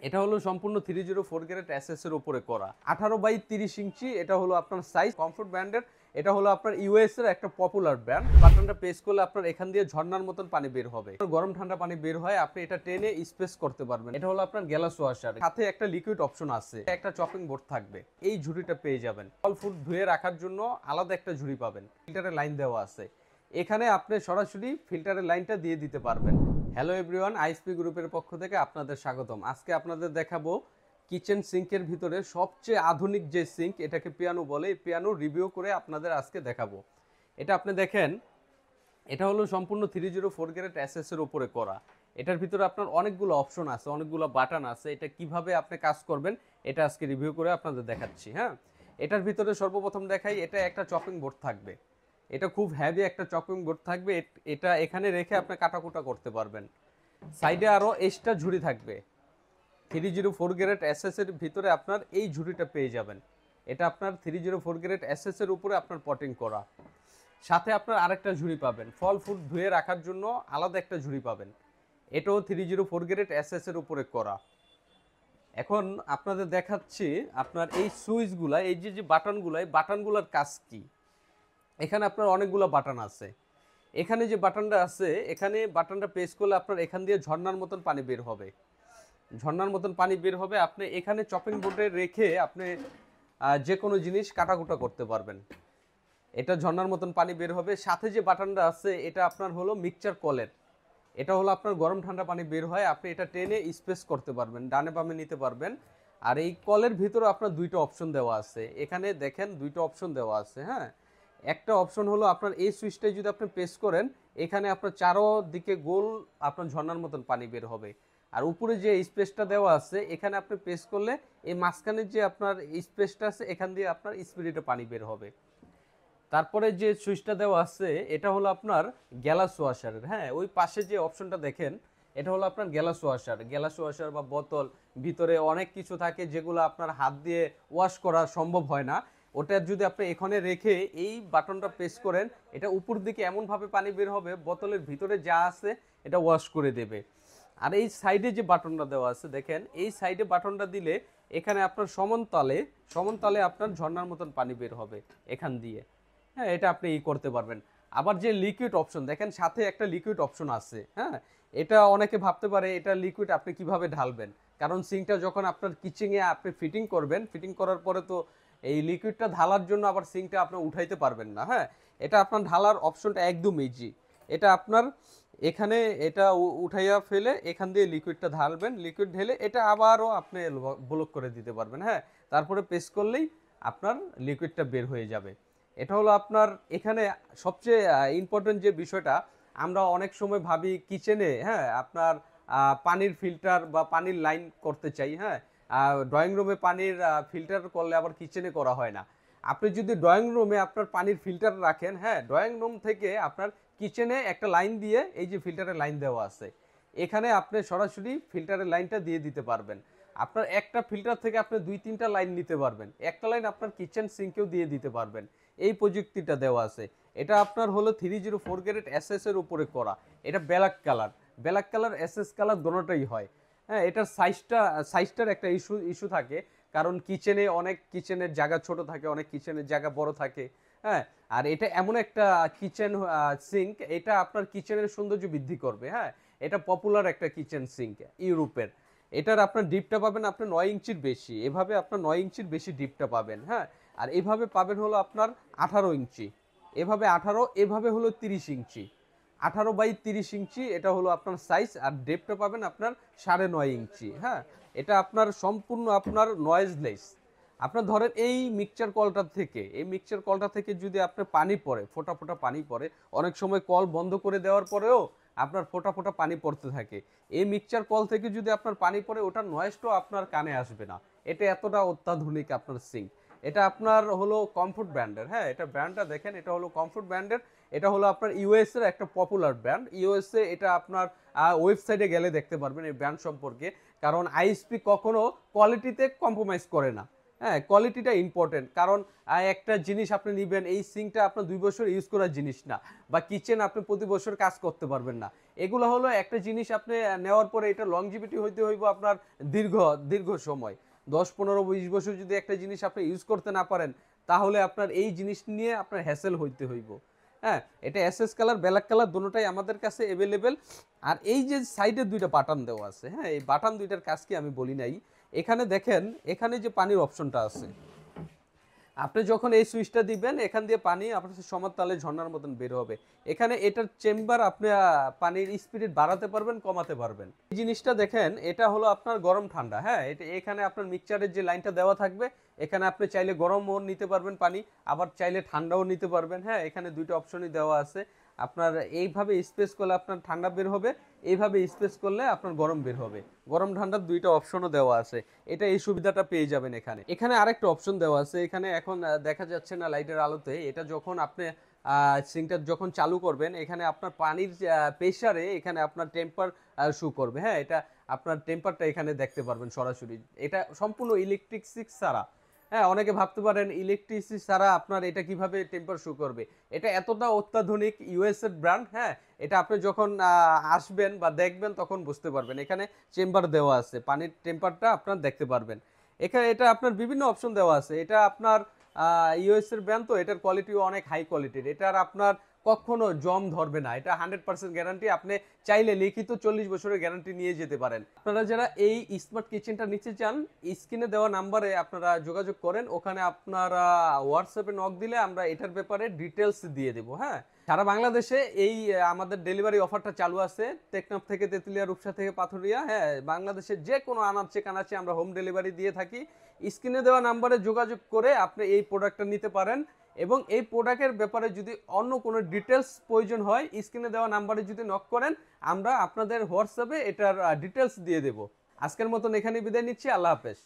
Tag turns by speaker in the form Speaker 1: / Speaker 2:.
Speaker 1: এটা হলো সম্পূর্ণ 304 গ্রেড এসএস এর উপরে করা 18/30 ইঞ্চি। এটা হলো আপনার সাইজ কমফোর্ট ব্র্যান্ডের। এটা হলো আপনার ইউএস এর একটা পপুলার ব্র্যান্ড। বাটনটা প্রেস করলে আপনার এখান দিয়ে ঝর্ণার মতন পানি বের হবে, গরম ঠান্ডা পানি বের হয়, আপনি এটা টেনে স্পেস করতে পারবেন। এটা হলো আপনার গ্যালাস ওয়াশার, সাথে একটা লিকুইড অপশন আছে, একটা চপিং বোর্ড থাকবে। এই ঝুড়িটা পেয়ে যাবেন। ফল ফুড ধুয়ে রাখার জন্য আলাদা একটা ঝুড়ি পাবেন। ফিল্টারের লাইন দেওয়া আছে, এখানে আপনি সরাসরি ফিল্টারের লাইনটা দিয়ে দিতে পারবেন। হ্যালো এভরিওয়ান, আইএসপি গ্রুপের পক্ষ থেকে আপনাদের স্বাগতম। আজকে আপনাদের দেখাবো কিচেন সিঙ্কের ভিতরে সবচেয়ে আধুনিক যে সিঙ্ক, এটাকে পিয়ানো বলে। এই পিয়ানো রিভিউ করে আপনাদের আজকে দেখাবো। এটা আপনি দেখেন, এটা হলো সম্পূর্ণ 304 গ্রেড এসএস এর উপরে করা। এটার ভিতরে আপনার অনেকগুলো অপশন আছে, অনেকগুলো বাটন আছে। এটা কিভাবে আপনি কাজ করবেন এটা আজকে রিভিউ করে আপনাদের দেখাচ্ছি। হ্যাঁ, এটার ভিতরে সর্বপ্রথম দেখাই, এটা একটা চপিং বোর্ড থাকবে। এটা খুব হ্যাভি একটা চপিং বোর্ড থাকবে। এটা এখানে রেখে আপনি কাটাকুটা করতে পারবেন। সাইডে আরও এক্সট্রা ঝুড়ি থাকবে। 304 গ্রেড এসএস এর ভিতরে আপনার এই ঝুড়িটা পেয়ে যাবেন। এটা আপনার 304 গ্রেড এসএস এর উপরে আপনার পটিং করা। সাথে আপনার আরেকটা ঝুড়ি পাবেন, ফল ফুড ধুয়ে রাখার জন্য আলাদা একটা ঝুড়ি পাবেন। এটাও 304 গ্রেড এসএস এর উপরে করা। এখন আপনাদের দেখাচ্ছি আপনার এই সুইচগুলা, এই যে বাটনগুলা, এই বাটনগুলোর কাজ কি। এখানে আপনার অনেকগুলো বাটন আছে। এখানে যে বাটনটা আছে, এখানে বাটনটা প্রেস করলে আপনার এখান দিয়ে ঝর্ণার মতন পানি বের হবে, ঝর্ণার মতন পানি বের হবে। আপনি এখানে চপিং বোর্ডে রেখে আপনি যে কোনো জিনিস কাটাকুটা করতে পারবেন। এটা ঝর্ণার মতন পানি বের হবে। সাথে যে বাটনটা আছে, এটা আপনার হলো মিক্সচার কলের। এটা হলো আপনার গরম ঠান্ডা পানি বের হয়, আপনি এটা টেনে স্পেস করতে পারবেন, ডানে বামে নিতে পারবেন। আর এই কলের ভিতরে আপনার দুইটা অপশন দেওয়া আছে। এখানে দেখেন দুইটা অপশন দেওয়া আছে। হ্যাঁ, একটা অপশন হলো আপনার এই সুইচটাই যদি আপনি প্রেস করেন, এখানে আপনার চারোদিকে গোল আপনার ঝর্ণার মতন পানি বের হবে। আর উপরে যে স্পেসটা দেওয়া আছে, এখানে আপনি প্রেস করলে এই মাঝখানে যে আপনার স্পেসটা আছে, এখান দিয়ে আপনার স্পিরিটে পানি বের হবে। তারপরে যে সুইচটা দেওয়া আছে, এটা হলো আপনার গ্যালাস ওয়াশারের। হ্যাঁ, ওই পাশে যে অপশনটা দেখেন, এটা হলো আপনার গ্যালাস ওয়াশার। গ্যালাস ওয়াশার বা বোতল, ভিতরে অনেক কিছু থাকে যেগুলো আপনার হাত দিয়ে ওয়াশ করা সম্ভব হয় না। ওটা যদি আপনি এখানে রেখে এই বাটনটা প্রেস করেন, এটা উপর দিকে এমনভাবে পানি বের হবে, বোতলের ভিতরে যা আছে এটা ওয়াশ করে দেবে। আর এই সাইডে যে বাটনটা দেওয়া আছে দেখেন, এই সাইডে বাটনটা দিলে এখানে আপনার সমানতালে সমানতালে আপনার ঝর্ণার মতন পানি বের হবে এখান দিয়ে। হ্যাঁ, এটা আপনি করতে পারবেন। আবার যে লিকুইড অপশন দেখেন, সাথে একটা লিকুইড অপশন আছে। হ্যাঁ, এটা অনেকে ভাবতে পারে এটা লিকুইড আপনি কিভাবে ঢালবেন, কারণ সিঙ্কটা যখন আপনার কিচেনে আপনি ফিটিং করবেন, ফিটিং করার পরে তো এই লিকুইডটা ঢালার জন্য আবার সিঙ্কটা আপনি উঠাইতে পারবেন না। হ্যাঁ, এটা আপনার ঢালার অপশনটা একদম ইজি। এটা আপনার এখানে এটা উঠাইয়া ফেলে এখান দিয়ে লিকুইডটা ঢালবেন, লিকুইড ঢেলে এটা আবারও আপনি ব্লক করে দিতে পারবেন। হ্যাঁ, তারপরে প্রেস করলেই আপনার লিকুইডটা বের হয়ে যাবে। এটা হলো আপনার এখানে সবচেয়ে ইম্পর্টেন্ট যে বিষয়টা, আমরা অনেক সময় ভাবি কিচেনে, হ্যাঁ, আপনার পানির ফিল্টার বা পানির লাইন করতে চাই। হ্যাঁ, ড্রয়িং রুমে পানির ফিল্টার করলে আবার কিচেনে করা হয় না। আপনি যদি ড্রয়িং রুমে আপনার পানির ফিল্টার রাখেন, হ্যাঁ, ড্রয়িং রুম থেকে আপনার কিচেনে একটা লাইন দিয়ে, এই যে ফিল্টারের লাইন দেওয়া আছে, এখানে আপনি সরাসরি ফিল্টারের লাইনটা দিয়ে দিতে পারবেন। আপনার একটা ফিল্টার থেকে আপনি 2-3টা লাইন নিতে পারবেন, একটা লাইন আপনার কিচেন সিঙ্কেও দিয়ে দিতে পারবেন। এই প্রযুক্তিটা দেওয়া আছে। এটা আপনার হলো 304 গ্রেড এসএস এর উপরে করা। এটা ব্ল্যাক কালার, ব্ল্যাক কালার এসএস কালার দোনোটাই হয়। হ্যাঁ, এটার সাইজটার একটা ইস্যু থাকে, কারণ কিচেনে অনেক কিচেনের জায়গা ছোট থাকে, অনেক কিচেনের জায়গা বড় থাকে। হ্যাঁ, আর এটা এমন একটা কিচেন সিঙ্ক, এটা আপনার কিচেনের সৌন্দর্য বৃদ্ধি করবে। হ্যাঁ, এটা পপুলার একটা কিচেন সিঙ্ক ইউরোপের। এটার আপনার ডিপটা পাবেন আপনি 9 ইঞ্চির বেশি, এভাবে আপনার 9 ইঞ্চির বেশি ডিপটা পাবেন। হ্যাঁ, আর এভাবে পাবেন হলো আপনার 18 ইঞ্চি, এভাবে 18, এভাবে হলো 30 ইঞ্চি। 18/30 ইঞ্চি এটা হলো আপনার সাইজ। আর ডেপটা পাবেন আপনার 9.5 ইঞ্চি। হ্যাঁ, এটা আপনার সম্পূর্ণ আপনার নয়েজলেস। আপনার ধরেন এই মিক্সচার কলটা থেকে যদি আপনার পানি পড়ে, ফোঁটা ফোঁটা পানি পড়ে, অনেক সময় কল বন্ধ করে দেওয়ার পরেও আপনার ফোঁটা ফোঁটা পানি পড়তে থাকে। এই মিক্সচার কল থেকে যদি আপনার পানি পড়ে, ওটার নয়েজটাও আপনার কানে আসবে না। এটা এতটা অত্যাধুনিক আপনার সিঙ্ক। এটা আপনার হলো কমফোর্ট ব্র্যান্ডের। হ্যাঁ, এটা ব্র্যান্ডটা দেখেন, এটা হলো কমফোর্ট ব্র্যান্ডের। এটা হলো আপনার ইউএস এর একটা পপুলার ব্র্যান্ড। ইউএসএ এটা আপনার ওয়েবসাইটে গেলে দেখতে পারবেন এই ব্র্যান্ড সম্পর্কে, কারণ আইএসপি কখনো কোয়ালিটিতে কম্প্রোমাইজ করে না। হ্যাঁ, কোয়ালিটিটা ইম্পর্টেন্ট, কারণ একটা জিনিস আপনি নেবেন, এই সিঙ্কটা আপনার 2 বছর ইউজ করার জিনিস না, বা কিচেন আপনি প্রতি বছর কাজ করতে পারবেন না। এগুলো হলো একটা জিনিস আপনি নেওয়ার পরে এটা লংজিভিটি হইতে হইব আপনার দীর্ঘ দীর্ঘ সময়, 10 15 20 বছর যদি একটা জিনিস আপনি ইউজ করতে না পারেন, তাহলে আপনার এই জিনিস নিয়ে আপনার হ্যাসেল হইতে হইব। হ্যাঁ, এটা এসএস কালার ব্ল্যাক কালার দুটোটাই আমাদের কাছে অ্যাভেলেবেল। আর এই যে সাইডে দুইটা বাটন দেওয়া আছে, হ্যাঁ এই বাটন দুইটার কাজ কি আমি বলি নাই। এখানে দেখেন, এখানে যে পানির অপশনটা আছে, আপনি যখন এই সুইচটা দিবেন এখান দিয়ে পানি আপনার সমানতালে ঝর্ণার মতন বের হবে। এখানে এটার চেম্বার আপনি পানির স্পিড বাড়াতে পারবেন, কমাতে পারবেন। এই জিনিসটা দেখেন, এটা হলো আপনার গরম ঠান্ডা। হ্যাঁ, এটা এখানে আপনার মিক্সচারের যে লাইনটা দেওয়া থাকবে, এখানে আপনি চাইলে গরমও নিতে পারবেন পানি, আবার চাইলে ঠান্ডাও নিতে পারবেন। হ্যাঁ, এখানে দুইটা অপশনই দেওয়া আছে। আপনার এইভাবে স্পেস করলে আপনার ঠান্ডা বের হবে, এইভাবে স্পেস করলে আপনার গরম বের হবে। গরম ঠান্ডার দুইটা অপশনও দেওয়া আছে। এটা এই সুবিধাটা পেয়ে যাবেন এখানে। এখানে আরেকটা অপশন দেওয়া আছে, এখানে এখন দেখা যাচ্ছে না লাইটের আলোতে। এটা যখন আপনি সিঙ্কটা যখন চালু করবেন, এখানে আপনার পানির প্রেসারে এখানে আপনার টেম্পার শো করবে। হ্যাঁ, এটা আপনার টেম্পারটা এখানে দেখতে পারবেন সরাসরি। এটা সম্পূর্ণ ইলেকট্রিক সিক্স ছাড়া। হ্যাঁ, অনেকে ভাবতে পারেন ইলেকট্রিসিটি ছাড়া আপনার এটা কিভাবে টেম্পার শো করবে। এটা এতটা অত্যাধুনিক ইউএস এর ব্র্যান্ড। হ্যাঁ, এটা আপনি যখন আসবেন বা দেখবেন তখন বুঝতে পারবেন। এখানে চেম্বার দেওয়া আছে, পানির টেম্পারটা আপনার দেখতে পারবেন। এখানে এটা আপনার বিভিন্ন অপশন দেওয়া আছে। এটা আপনার ইউএস এর ব্র্যান্ড, তো এটার কোয়ালিটিও অনেক হাই কোয়ালিটির। এটার আপনার কখনো জং ধরবে না, এটা 100% গ্যারান্টি। আপনি চাইলে লিখিত 40 বছরের গ্যারান্টি নিয়ে যেতে পারেন। আপনারা যারা এই স্মার্ট কিচেনটা নিতে চান, স্ক্রিনে দেওয়া নাম্বারে আপনারা যোগাযোগ করেন। ওখানে আপনারা হোয়াটসঅ্যাপে নক দিলে আমরা এটার ব্যাপারে ডিটেলস দিয়ে দেবো। হ্যাঁ, সারা বাংলাদেশে এই আমাদের ডেলিভারি অফারটা চালু আছে। টেকনাফ থেকে তেতুলিয়া, রূপসা থেকে পাথুরিয়া। হ্যাঁ, বাংলাদেশের যে কোনো আনাচে কানাচে আমরা হোম ডেলিভারি দিয়ে থাকি। স্ক্রিনে দেওয়া নাম্বারে যোগাযোগ করে আপনি এই প্রোডাক্টটা নিতে পারেন। এবং এই প্রোডাক্টের ব্যাপারে যদি অন্য কোনো ডিটেলস প্রয়োজন হয়, স্ক্রিনে দেওয়া নাম্বারে যদি নক করেন, আমরা আপনাদের হোয়াটসঅ্যাপে এটার ডিটেলস দিয়ে দেব। আজকের মতন এখানে বিদায় নিচ্ছি। আল্লাহ হাফেজ।